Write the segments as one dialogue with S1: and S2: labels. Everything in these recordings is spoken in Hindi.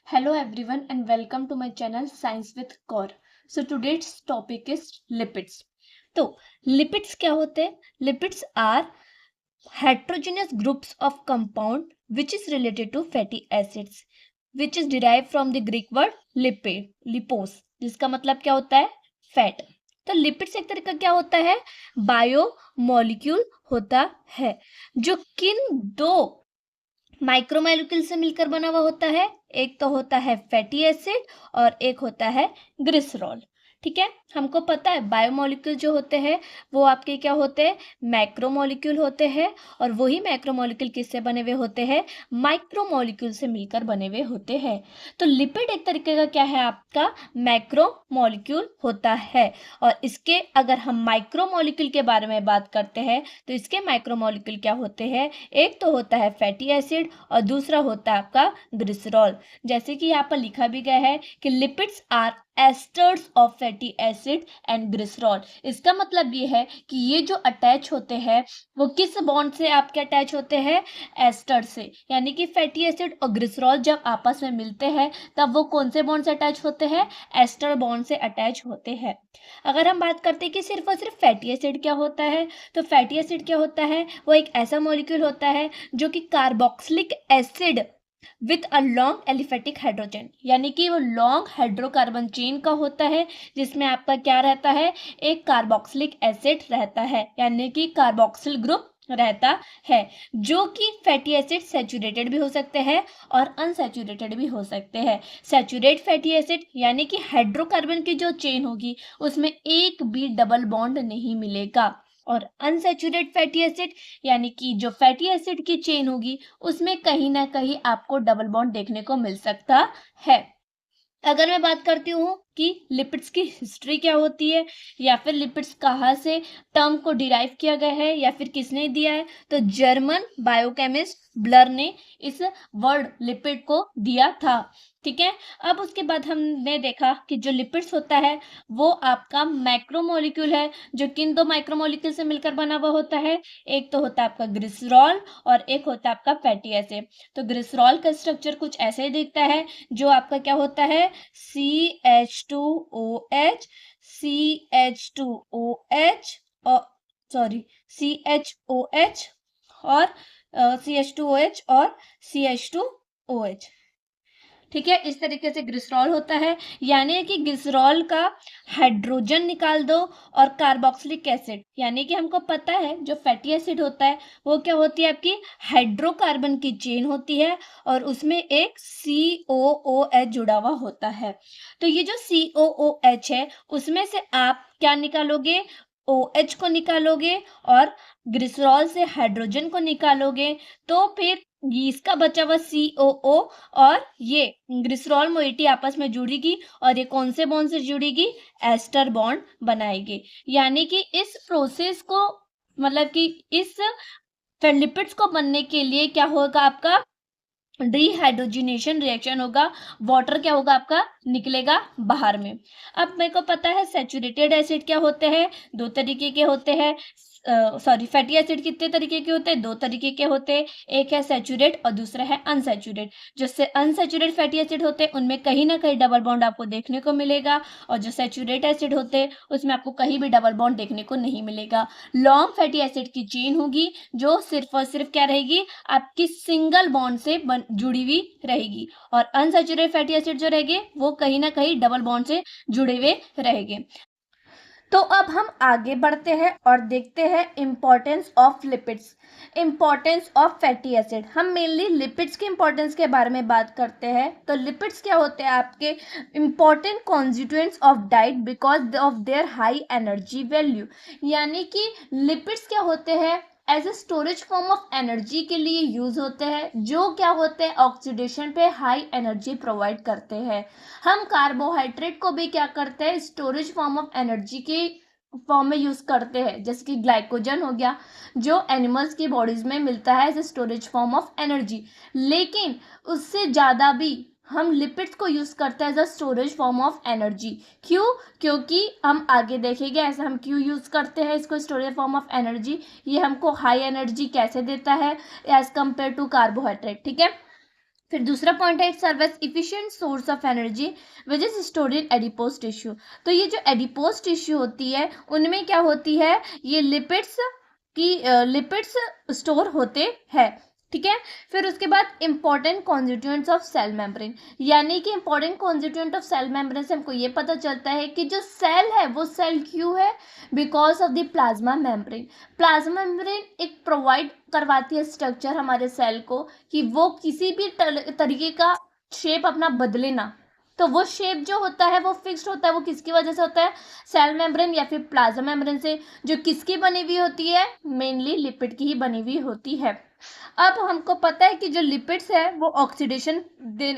S1: Hello everyone and welcome to my channel Science with Kaur. So today's topic is lipids. तो lipids क्या होते हैं? Lipids are heterogeneous groups of compound which is related to fatty acids which is derived from the Greek word lipid, lipos, जिसका मतलब क्या होता है? फैट. तो लिपिड्स एक तरह का क्या होता है? बायो मॉलिक्यूल होता है जो किन दो माइक्रोमोलिक्यूल से मिलकर बना हुआ होता है. एक तो होता है फैटी एसिड और एक होता है ग्लिसरॉल. ठीक है, हमको पता है बायोमोलिक्यूल जो होते हैं वो आपके क्या होते हैं? मैक्रोमोलिक्यूल होते हैं. और वही मैक्रोमोलिक्यूल किससे बने हुए होते हैं? माइक्रोमोलिक्यूल से मिलकर बने हुए होते हैं. तो लिपिड एक तरीके का क्या है? आपका मैक्रोमोलिक्यूल होता है. और इसके अगर हम माइक्रोमोलिक्यूल के बारे में बात करते हैं तो इसके माइक्रोमोलिक्यूल क्या होते हैं? एक तो होता है फैटी एसिड और दूसरा होता है आपका ग्लिसरॉल. जैसे कि यहाँ पर लिखा भी गया है कि lipids are esters of fatty acid and glycerol. इसका मतलब ये है कि ये जो अटैच होते हैं वो किस बॉन्ड से आपके अटैच होते हैं? एस्टर से. यानी कि फैटी एसिड और ग्लिसरॉल जब आपस में मिलते हैं तब वो कौन से बॉन्ड से अटैच होते हैं? एस्टर बॉन्ड से अटैच होते हैं. अगर हम बात करते हैं कि सिर्फ और सिर्फ फैटी एसिड क्या होता है, तो फैटी एसिड क्या होता है? वो एक ऐसा मॉलिक्यूल होता है जो कि carboxylic acid with a long aliphatic hydrogen, यानी कि वो लॉन्ग हाइड्रोकार्बन चेन का होता है जिसमें आपका क्या रहता है? एक कार्बोक्सिलिक एसिड रहता है, यानी कि कार्बोक्सिल ग्रुप रहता है. जो कि फैटी एसिड सैचुरेटेड भी हो सकते हैं और अनसैचुरेटेड भी हो सकते हैं. सैचुरेट फैटी एसिड यानी कि हाइड्रोकार्बन की जो चेन होगी उसमें एक भी डबल बॉन्ड नहीं मिलेगा. और अनसैचुरेट फैटी एसिड यानी कि जो फैटी एसिड की चेन होगी उसमें कहीं ना कहीं आपको डबल बॉन्ड देखने को मिल सकता है. अगर मैं बात करती हूँ कि लिपिड्स की हिस्ट्री क्या होती है या फिर लिपिड्स कहाँ से टर्म को डिराइव किया गया है या फिर किसने दिया है, तो जर्मन बायोकेमिस्ट ब्लर ने इस वर्ड लिपिड को दिया था. ठीक है, अब उसके बाद हमने देखा कि जो लिपिड्स होता है वो आपका मैक्रोमोलिक्यूल है जो किन दो माइक्रोमोलिक्यूल से मिलकर बना हुआ होता है. एक तो होता है आपका ग्लिसरॉल और एक होता है आपका फैटी एसिड. तो ग्लिसरॉल का स्ट्रक्चर कुछ ऐसे ही दिखता है जो आपका क्या होता है? CH2OH, CH2OH और सॉरी CHOH और CH2OH और CH2OH. ठीक है, इस तरीके से ग्लिसरॉल होता है. यानी कि ग्लिसरॉल का हाइड्रोजन निकाल दो और कार्बोक्सिलिक एसिड, यानी कि हमको पता है जो फैटी एसिड होता है वो क्या होती है? आपकी हाइड्रोकार्बन की चेन होती है और उसमें एक COOH जुड़ा हुआ होता है. तो ये जो COOH है उसमें से आप क्या निकालोगे? OH को निकालोगे और ग्लिसरॉल से हाइड्रोजन को निकालोगे तो फिर इसका बचा हुआ COO और ये ग्लिसरॉल मोइटी आपस में जुड़ेगी और ये कौन से बॉन्ड से जुड़ेगी? एस्टर बॉन्ड बनाएगी. यानी कि इस प्रोसेस को मतलब कि इस लिपिड्स को बनने के लिए क्या होगा? आपका डिहाइड्रोजनेशन रिएक्शन होगा. वाटर क्या होगा? आपका निकलेगा बाहर में. अब मेरे को पता है सैचुरेटेड एसिड क्या होते हैं? दो तरीके के होते हैं. सॉरी, फैटी एसिड कितने तरीके के होते हैं? दो तरीके के होते हैं. एक है सैचुरेट और दूसरा है अनसैचुरेट. जो अनसैचुरेट फैटी एसिड होते हैं उनमें कहीं ना कहीं डबल बॉन्ड आपको देखने को मिलेगा और जो सैचुरेट एसिड होते हैं उसमें आपको कहीं भी डबल बॉन्ड देखने को नहीं मिलेगा. लॉन्ग फैटी एसिड की चेन होगी जो सिर्फ और सिर्फ क्या रहेगी? आपकी सिंगल बॉन्ड से जुड़ी हुई रहेगी. और अनसैचुरेटेड फैटी एसिड जो रहेंगे वो कहीं ना कहीं डबल बॉन्ड से जुड़े हुए रहेंगे. तो अब हम आगे बढ़ते हैं और देखते हैं importance of lipids, importance of fatty acid. हम मेनली लिपिड्स के इंपॉर्टेंस के बारे में बात करते हैं. तो लिपिड्स क्या होते हैं? आपके important constituents of diet because of their high energy value. यानी कि लिपिड्स क्या होते हैं? As a storage form of energy के लिए यूज होते हैं, जो क्या होते हैं? ऑक्सीडेशन पे हाई एनर्जी प्रोवाइड करते हैं. हम कार्बोहाइड्रेट को भी क्या करते हैं? स्टोरेज फॉर्म ऑफ एनर्जी के फॉर्म में यूज करते हैं. जैसे कि ग्लाइकोजन हो गया जो एनिमल्स की बॉडीज में मिलता है as a storage form of energy. लेकिन उससे ज्यादा भी हम लिपिड्स को यूज करते हैं as a storage form of energy. क्यों? क्योंकि हम आगे देखेंगे ऐसा हम क्यों यूज करते हैं इसको स्टोरेज फॉर्म ऑफ एनर्जी. ये हमको हाई एनर्जी कैसे देता है एज कंपेयर टू कार्बोहाइड्रेट. ठीक है, फिर दूसरा पॉइंट है, it serve as efficient source of energy which is stored in adipose tissue. तो ये जो एडिपोज टिश्यू होती है उनमें क्या होती है, ये लिपिड्स स्टोर होते हैं, ठीक है। फिर उसके बाद important constituents of cell membrane, यानी कि important constituent of cell membrane से हमको ये पता चलता है कि जो सेल है वो सेल क्यों है, because of the plasma membrane. Plasma membrane एक प्रोवाइड करवाती है स्ट्रक्चर हमारे सेल को कि वो किसी भी तरीके का शेप अपना बदले ना। तो वो शेप जो होता है वो फिक्स्ड होता है, वो किसकी वजह से होता है, सेल मेम्ब्रेन या फिर प्लाज्मा मेम्ब्रेन से, जो किसकी बनी हुई होती है, मेनली लिपिड की ही बनी हुई होती है। अब हमको पता है कि जो लिपिड्स है वो ऑक्सीडेशन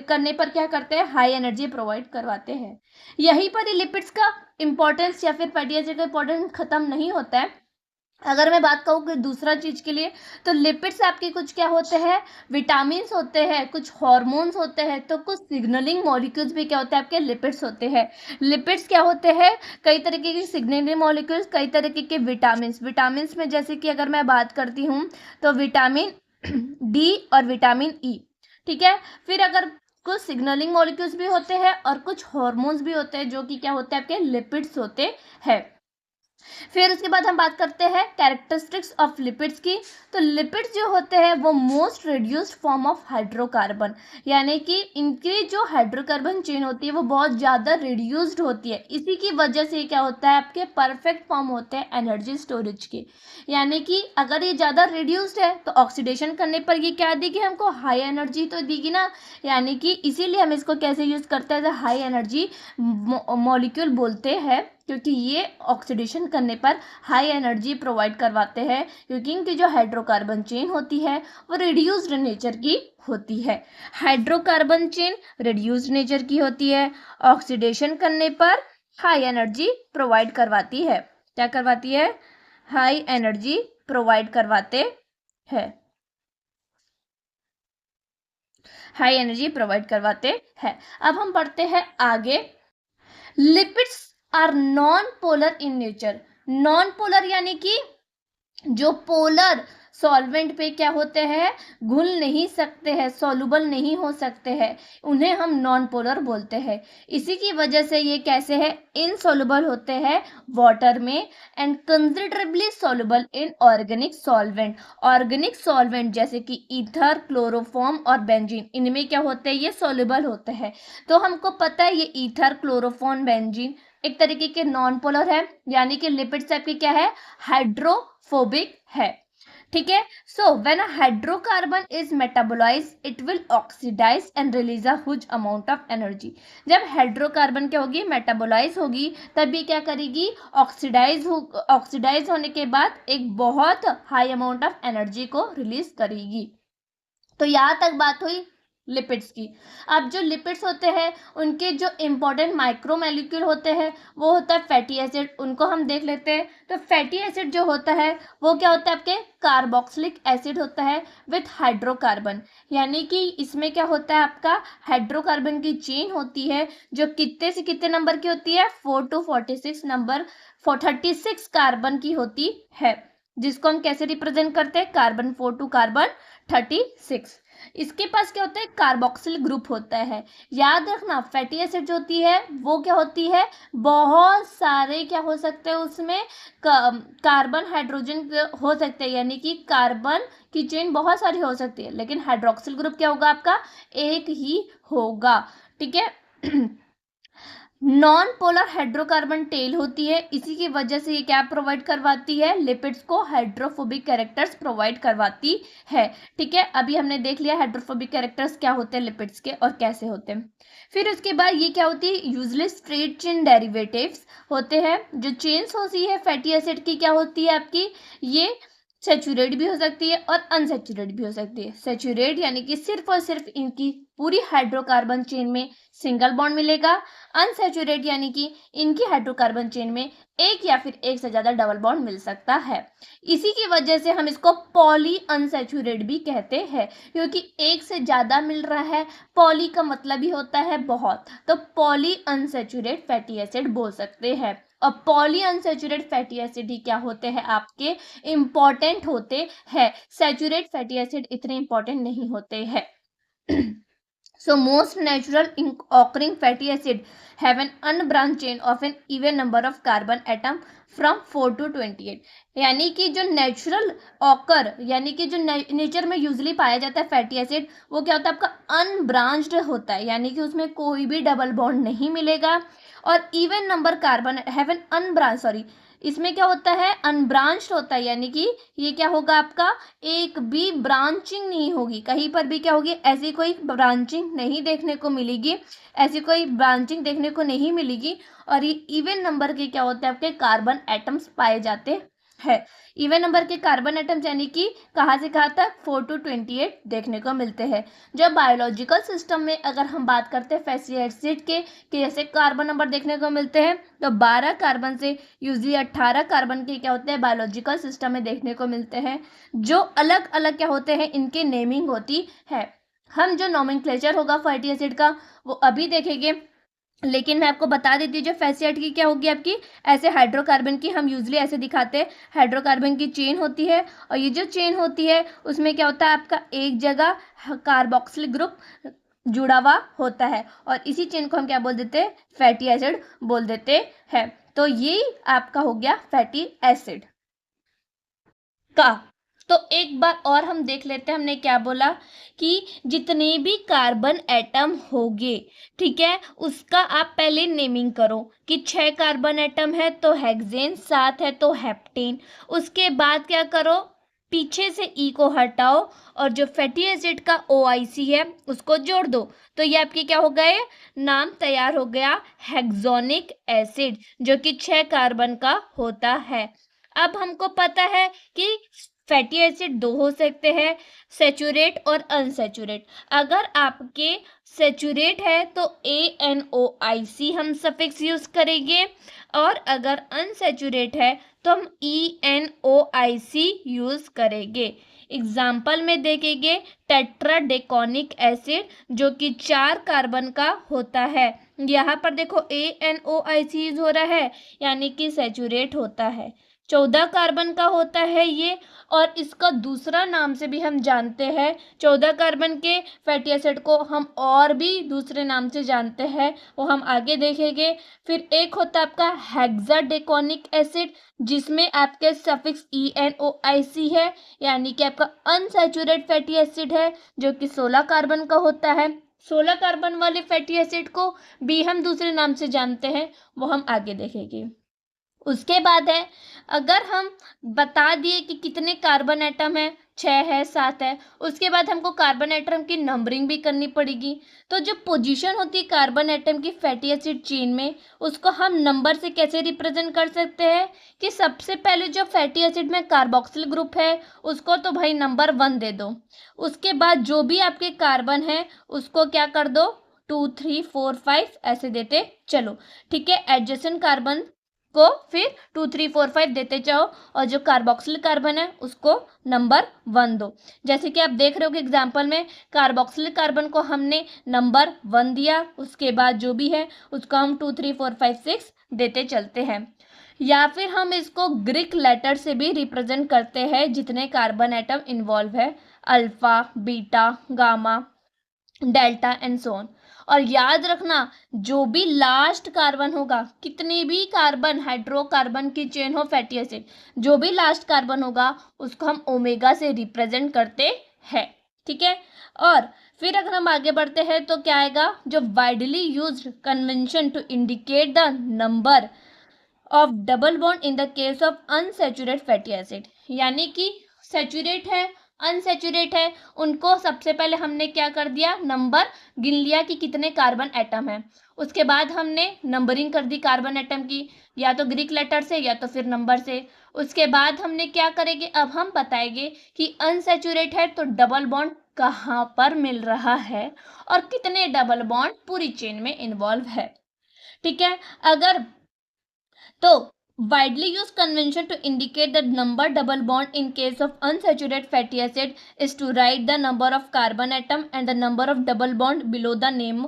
S1: करने पर क्या करते हैं, हाई एनर्जी प्रोवाइड करवाते हैं। यहीं पर ही लिपिड्स का इंपॉर्टेंस या फिर फैटी एसिड का इंपॉर्टेंस खत्म नहीं होता है। अगर मैं बात कहूँ कि दूसरा चीज के लिए, तो लिपिड्स आपके कुछ क्या होते हैं, विटामिन्स होते हैं, कुछ हार्मोन्स होते हैं, तो कुछ सिग्नलिंग मॉलिक्यूल्स भी क्या होते हैं, आपके लिपिड्स होते हैं। लिपिड्स क्या होते हैं, कई तरीके के सिग्नलिंग मॉलिक्यूल्स, कई तरीके के विटामिन्स में जैसे कि अगर मैं बात करती हूँ तो विटामिन डी और विटामिन ई, ठीक है। फिर अगर कुछ सिग्नलिंग मॉलिक्यूल्स भी होते हैं और कुछ हार्मोन्स भी होते हैं जो कि क्या होते हैं, आपके लिपिड्स होते हैं। फिर उसके बाद हम बात करते हैं कैरेक्टरिस्टिक्स ऑफ लिपिड्स की। तो लिपिड्स जो होते हैं वो most reduced form of hydrocarbon, यानी कि इनकी जो हाइड्रोकार्बन चेन होती है वो बहुत ज़्यादा रिड्यूस्ड होती है। इसी की वजह से क्या होता है, आपके परफेक्ट फॉर्म होते हैं एनर्जी स्टोरेज के। यानी कि अगर ये ज़्यादा रिड्यूस्ड है तो ऑक्सीडेशन करने पर ये क्या देगी, हमको हाई एनर्जी तो देगी ना। यानी कि इसीलिए हम इसको कैसे यूज़ करते हैं, हाई एनर्जी मॉलिक्यूल बोलते हैं, क्योंकि ये ऑक्सीडेशन करने पर हाई एनर्जी प्रोवाइड करवाते हैं, क्योंकि इनकी जो हाइड्रोकार्बन चेन होती है वो रिड्यूस्ड नेचर की होती है। हाइड्रोकार्बन चेन रिड्यूस्ड नेचर की होती है, ऑक्सीडेशन करने पर हाई एनर्जी प्रोवाइड करवाती है। क्या करवाती है, हाई एनर्जी प्रोवाइड करवाते हैं, हाई एनर्जी प्रोवाइड करवाते हैं। अब हम बढ़ते हैं आगे। Lipids are non polar in nature. Non polar यानी कि जो पोलर सॉल्वेंट पे क्या होते हैं, घुल नहीं सकते हैं, सॉल्युबल नहीं हो सकते हैं, उन्हें हम नॉन पोलर बोलते हैं। इसी की वजह से ये कैसे है, इनसॉल्युबल होते हैं वाटर में and considerably soluble in organic solvent. Organic solvent जैसे कि ईथर, क्लोरोफॉर्म और बेंजीन, इनमें क्या होते हैं, ये सॉल्युबल होते हैं। तो हमको पता है ये ईथर, क्लोरोफॉर्म, बेंजीन एक तरीके के नॉन पोलर है, यानी कि लिपिड्स आपके क्या है, हाइड्रोफोबिक है, ठीक है। So when a hydrocarbon is metabolised it will oxidise and release a huge amount of energy. जब हाइड्रोकार्बन क्या होगी, मेटाबोलाइज होगी, तभी क्या करेगी, ऑक्सीडाइज होने के बाद एक बहुत हाई अमाउंट ऑफ एनर्जी को रिलीज करेगी। तो यहाँ तक बात हुई लिपिड्स की। अब जो लिपिड्स होते हैं उनके जो इंपॉर्टेंट माइक्रोमोलिक्यूल होते हैं वो होता है फैटी एसिड, उनको हम देख लेते हैं। तो फैटी एसिड जो होता है वो क्या होता है, आपके कार्बोक्सिलिक एसिड होता है विथ हाइड्रोकार्बन, यानी कि इसमें क्या होता है, आपका हाइड्रोकार्बन की चेन होती है जो कितने से कितने नंबर की होती है, 4 to 46 नंबर, 36 कार्बन की होती है, जिसको हम कैसे रिप्रेजेंट करते हैं, कार्बन 4 to कार्बन 36। इसके पास क्या होता है, कार्बोक्सिल ग्रुप होता है। याद रखना फैटी एसिड जो होती है वो क्या होती है, बहुत सारे क्या हो सकते हैं उसमें, कार्बन हाइड्रोजन हो सकते हैं, यानी कि कार्बन की चेन बहुत सारी हो सकती है, लेकिन हाइड्रोक्सिल ग्रुप क्या होगा, आपका एक ही होगा, ठीक है। नॉन पोलर हाइड्रोकार्बन टेल होती है, इसी की वजह से ये क्या प्रोवाइड करवाती है, लिपिड्स को हाइड्रोफोबिक कैरेक्टर्स प्रोवाइड करवाती है, ठीक है। अभी हमने देख लिया हाइड्रोफोबिक कैरेक्टर्स क्या होते हैं लिपिड्स के और कैसे होते हैं। फिर उसके बाद ये क्या होती है, यूजली स्ट्रेट चेन डेरिवेटिव्स होते हैं। जो चेन्स होती है फैटी एसिड की क्या होती है आपकी, ये सेचुरेट भी हो सकती है और अनसेचुरेट भी हो सकती है। सेचुरेट यानी कि सिर्फ और सिर्फ इनकी पूरी हाइड्रोकार्बन चेन में सिंगल बॉन्ड मिलेगा। अनसेचुरेट यानी कि इनकी हाइड्रोकार्बन चेन में एक या फिर एक से ज्यादा डबल बॉन्ड मिल सकता है। इसी की वजह से हम इसको पॉली अनसेचुरेट भी कहते हैं, क्योंकि एक से ज्यादा मिल रहा है, पॉली का मतलब ही होता है बहुत, तो पॉली अनसेचुरेट फैटी एसिड बोल सकते हैं। और पॉली अनसेचुरेट फैटी एसिड ही क्या होते हैं, आपके इंपॉर्टेंट होते हैं। सैचुरेट फैटी एसिड इतने इंपॉर्टेंट नहीं होते हैं। So most natural occurring fatty acid have an unbranched chain of an even number of carbon atom from 4 to 28. यानी कि जो नेचुरल ऑकर यानी कि जो नेचर में यूजली पाया जाता है फैटी एसिड वो क्या होता है आपका अनब्रांच्ड होता है, यानी कि उसमें कोई भी डबल बॉन्ड नहीं मिलेगा और even number carbon have an unbranch sorry इसमें क्या होता है अनब्रांच्ड होता है, यानी कि ये क्या होगा आपका एक भी ब्रांचिंग नहीं होगी, कहीं पर भी क्या होगी ऐसी कोई ब्रांचिंग नहीं देखने को मिलेगी, ऐसी कोई ब्रांचिंग देखने को नहीं मिलेगी। और ये इवन नंबर के क्या होते हैं आपके कार्बन एटम्स पाए जाते हैं। इवन नंबर के कार्बन एटम्स यानी कि कहाँ से कहाँ तक 4 to 28 देखने को मिलते हैं। जब बायोलॉजिकल सिस्टम में अगर हम बात करते हैं फैटी एसिड के कैसे कार्बन नंबर देखने को मिलते हैं तो 12 कार्बन से यूजली 18 कार्बन के क्या होते हैं बायोलॉजिकल सिस्टम में देखने को मिलते हैं, जो अलग अलग क्या होते हैं इनकी नेमिंग होती है। हम जो नोमेनक्लेचर होगा फैटी एसिड का वो अभी देखेंगे, लेकिन मैं आपको बता देती हूँ जो फैटी एसिड की क्या होगी आपकी ऐसे हाइड्रोकार्बन की हम यूजली ऐसे दिखाते हैं, हाइड्रोकार्बन की चेन होती है और ये जो चेन होती है उसमें क्या होता है आपका एक जगह कार्बोक्सिल ग्रुप जुड़ा हुआ होता है और इसी चेन को हम क्या बोल देते हैं फैटी एसिड बोल देते हैं। तो ये आपका हो गया फैटी एसिड का। तो एक बार और हम देख लेते हैं हमने क्या बोला कि जितने भी कार्बन एटम होंगे ठीक है उसका आप पहले नेमिंग करो कि 6 कार्बन एटम है तो हेक्सेन, 7 है तो हेप्टेन। उसके बाद क्या करो पीछे से ई को हटाओ और जो फैटी एसिड का OIC है उसको जोड़ दो, तो ये आपके क्या हो गए नाम तैयार हो गया हेक्सोनिक एसिड जो कि 6 कार्बन का होता है। अब हमको पता है कि फैटी एसिड दो हो सकते हैं सेचुरेट और अनसेचुरेट। अगर आपके सेचुरेट है तो ANOIC हम सफिक्स यूज करेंगे और अगर अनसेचुरेट है तो हम ENOIC यूज करेंगे। एग्जाम्पल में देखेंगे टेट्राडेकोनिक एसिड जो कि 4 कार्बन का होता है, यहाँ पर देखो ANOIC यूज हो रहा है यानी कि सेचुरेट होता है। 14 कार्बन का होता है ये और इसका दूसरा नाम से भी हम जानते हैं, 14 कार्बन के फैटी एसिड को हम और भी दूसरे नाम से जानते हैं वो हम आगे देखेंगे। फिर एक होता है आपका हेक्साडेकोनिक एसिड जिसमें आपके सफिक्स ENOIC है यानी कि आपका अनसैचुरेट फैटी एसिड है जो कि 16 कार्बन का होता है। 16 कार्बन वाले फैटी एसिड को भी हम दूसरे नाम से जानते हैं वो हम आगे देखेंगे। उसके बाद है अगर हम बता दिए कि कितने कार्बन एटम है 6 है 7 है, उसके बाद हमको कार्बन एटम की नंबरिंग भी करनी पड़ेगी। तो जो पोजीशन होती है कार्बन एटम की फैटी एसिड चेन में उसको हम नंबर से कैसे रिप्रेजेंट कर सकते हैं कि सबसे पहले जो फैटी एसिड में कार्बोक्सिल ग्रुप है उसको तो भाई नंबर 1 दे दो, उसके बाद जो भी आपके कार्बन है उसको क्या कर दो 2 3 4 5 ऐसे देते चलो, ठीक है। एडजेसेंट कार्बन को फिर 2 3 4 5 देते जाओ और जो कार्बोक्सिल कार्बन है उसको नंबर 1 दो। जैसे कि आप देख रहे हो कि एग्जाम्पल में कार्बोक्सिल कार्बन को हमने नंबर 1 दिया, उसके बाद जो भी है उसको हम 2 3 4 5 6 देते चलते हैं। या फिर हम इसको ग्रीक लेटर से भी रिप्रेजेंट करते हैं जितने कार्बन एटम इन्वॉल्व है, alpha beta gamma delta and so on. और याद रखना जो भी लास्ट कार्बन होगा कितनी भी कार्बन हाइड्रोकार्बन की चेन हो फैटी एसिड जो भी लास्ट कार्बन होगा उसको हम ओमेगा से रिप्रेजेंट करते हैं, ठीक है। और फिर अगर हम आगे बढ़ते हैं तो क्या आएगा जो widely used convention to indicate the number of double bond in the case of unsaturate fatty acid, यानी कि सैचुरेट है अनसैचुरेट है उनको सबसे पहले हमने क्या कर दिया नंबर गिन लिया कि कितने कार्बन एटम है, उसके बाद हमने नंबरिंग कर दी कार्बन एटम की या तो ग्रीक लेटर से या तो फिर नंबर से। उसके बाद हमने क्या करेंगे अब हम बताएंगे कि अनसैचुरेट है तो डबल बॉन्ड कहाँ पर मिल रहा है और कितने डबल बॉन्ड पूरी चेन में इन्वॉल्व है, ठीक है। अगर तो widely used convention to indicate the number double bond in case of unsaturated fatty acid is to write the number of carbon atom and the number of double bond below the name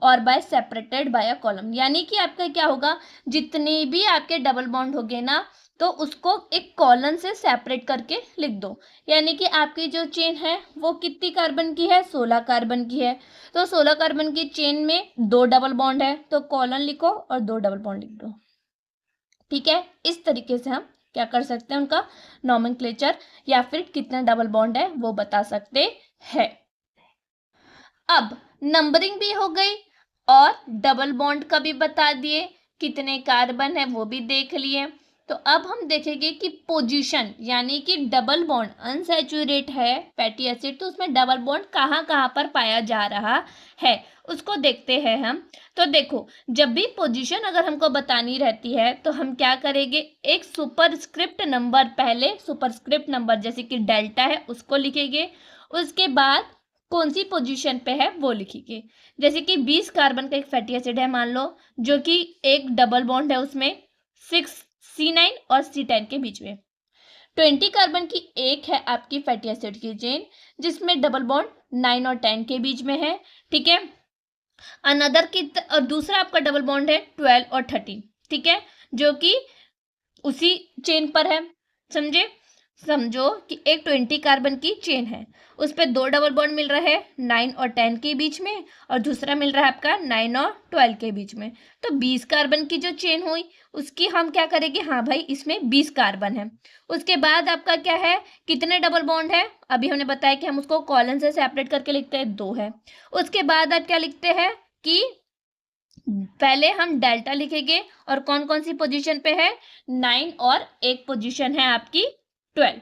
S1: और by separated by a column, यानी कि आपका क्या होगा जितने भी आपके डबल बॉन्ड हो गए ना तो उसको एक कॉलन से सेपरेट करके लिख दो। यानी कि आपकी जो चेन है वो कितनी कार्बन की है, 16 कार्बन की है। तो 16 कार्बन की चेन में 2 डबल बॉन्ड है, तो कॉलन लिखो और 2 डबल बॉन्ड लिख दो। ठीक है, इस तरीके से हम क्या कर सकते हैं, उनका नॉमेनक्लेचर या फिर कितने डबल बॉन्ड है वो बता सकते हैं। अब नंबरिंग भी हो गई और डबल बॉन्ड का भी बता दिए, कितने कार्बन है वो भी देख लिए। तो अब हम देखेंगे कि पोजीशन, यानी कि डबल बॉन्ड अनसैचुरेट है फैटी एसिड, तो उसमें डबल बॉन्ड कहाँ कहाँ पर पाया जा रहा है उसको देखते हैं हम। तो देखो, जब भी पोजीशन अगर हमको बतानी रहती है तो हम क्या करेंगे, एक सुपरस्क्रिप्ट नंबर, पहले सुपरस्क्रिप्ट नंबर जैसे कि डेल्टा है उसको लिखेंगे, उसके बाद कौन सी पोजीशन पे है वो लिखिए। जैसे कि 20 कार्बन का एक फैटी एसिड है मान लो, जो कि एक डबल बॉन्ड है उसमें 6C9 और C10 के बीच में। 20 कार्बन की एक है आपकी फैटी एसिड की चेन जिसमें डबल बॉन्ड 9 और 10 के बीच में है। ठीक है, अनदर की दूसरा आपका डबल बॉन्ड है 12 और 13। ठीक है, जो कि उसी चेन पर है। समझे, समझो कि एक 20 कार्बन की चेन है, उस पर 2 डबल बॉन्ड मिल रहे हैं 9 और 10 के बीच में, और दूसरा मिल रहा है आपका 9 और 12 के बीच में। तो 20 कार्बन की जो चेन हुई उसकी हम क्या करेंगे, हाँ भाई इसमें 20 कार्बन है। उसके बाद आपका क्या है, कितने डबल बॉन्ड है, अभी हमने बताया कि हम उसको कॉलन से सेपरेट करके लिखते हैं, 2 है। उसके बाद आप क्या लिखते हैं कि पहले हम डेल्टा लिखेंगे और कौन कौन सी पोजीशन पे है, 9 और एक पोजीशन है आपकी 12।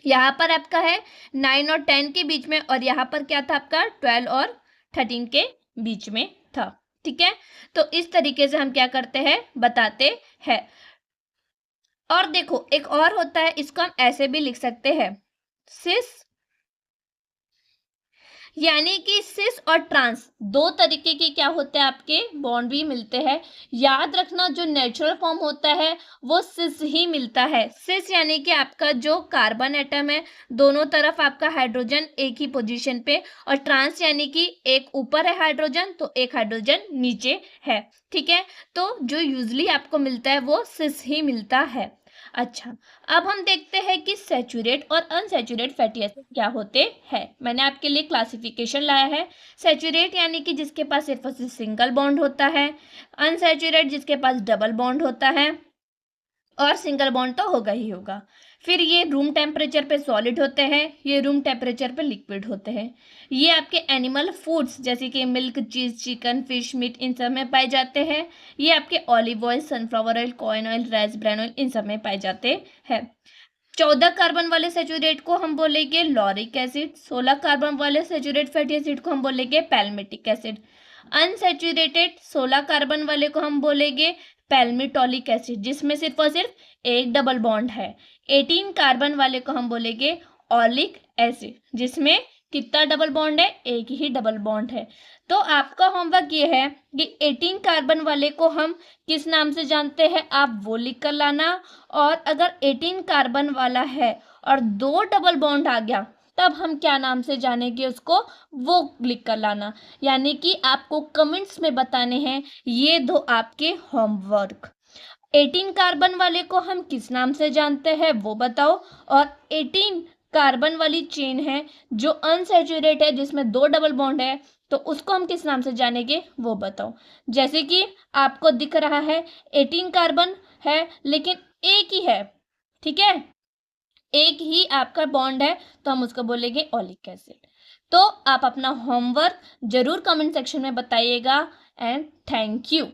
S1: यहाँ पर आपका है 9 और 10 के बीच में, और यहाँ पर क्या था आपका 12 और 13 के बीच में था। ठीक है, तो इस तरीके से हम क्या करते हैं, बताते हैं। और देखो एक और होता है, इसको हम ऐसे भी लिख सकते हैं, सिस, यानी कि सिस और ट्रांस दो तरीके के क्या होते हैं आपके बॉन्ड भी मिलते हैं। याद रखना जो नेचुरल फॉर्म होता है वो सिस ही मिलता है। सिस यानी कि आपका जो कार्बन एटम है दोनों तरफ आपका हाइड्रोजन एक ही पोजीशन पे, और ट्रांस यानी कि एक ऊपर है हाइड्रोजन तो एक हाइड्रोजन नीचे है। ठीक है, तो जो यूजली आपको मिलता है वो सिस ही मिलता है। अच्छा, अब हम देखते हैं कि सैचुरेट और अनसैचुरेट फैटी एसिड क्या होते हैं। मैंने आपके लिए क्लासिफिकेशन लाया है। सैचुरेट यानी कि जिसके पास सिर्फ और सिर्फ सिंगल बॉन्ड होता है, अनसैचुरेट जिसके पास डबल बॉन्ड होता है, और सिंगल बॉन्ड तो होगा ही होगा। फिर ये रूम टेम्परेचर पे सॉलिड होते हैं, ये रूम टेम्परेचर पे लिक्विड होते हैं। ये आपके एनिमल फूड्स जैसे कि मिल्क, चीज, चिकन, फिश, मीट इन सब में पाए जाते हैं। ये आपके olive oil, sunflower oil, coin oil, rice bran oil in सब में पाए जाते हैं। 14 कार्बन वाले सैचुरेट को हम बोलेंगे लॉरिक एसिड, 16 कार्बन वाले सैचुरेट फैटी एसिड को हम बोलेंगे पैल्मेटिक एसिड। अनसैचुरेटेड 16 कार्बन वाले को हम बोलेंगे पैल्मिटोलिक एसिड जिसमें सिर्फ और सिर्फ एक डबल बॉन्ड है। 18 कार्बन वाले को हम बोलेंगे ऑलिक एसिड जिसमें कितना डबल बॉन्ड है, एक ही डबल बॉन्ड है। तो आपका होमवर्क ये है कि 18 कार्बन वाले को हम किस नाम से जानते हैं, आप वो लिख कर लाना। और अगर 18 कार्बन वाला है और 2 डबल बॉन्ड आ गया तब हम क्या नाम से जानेंगे उसको, वो लिख कर लाना। यानी कि आपको कमेंट्स में बताने हैं ये दो आपके होमवर्क। 18 कार्बन वाले को हम किस नाम से जानते हैं वो बताओ, और 18 कार्बन वाली चेन है जो अनसैचुरेट है जिसमें 2 डबल बॉन्ड है तो उसको हम किस नाम से जानेंगे वो बताओ। जैसे कि आपको दिख रहा है 18 कार्बन है लेकिन एक ही है, ठीक है, एक ही आपका बॉन्ड है तो हम उसको बोलेंगे ओलिक एसिड। तो आप अपना होमवर्क जरूर कमेंट सेक्शन में बताइएगा एंड थैंक यू।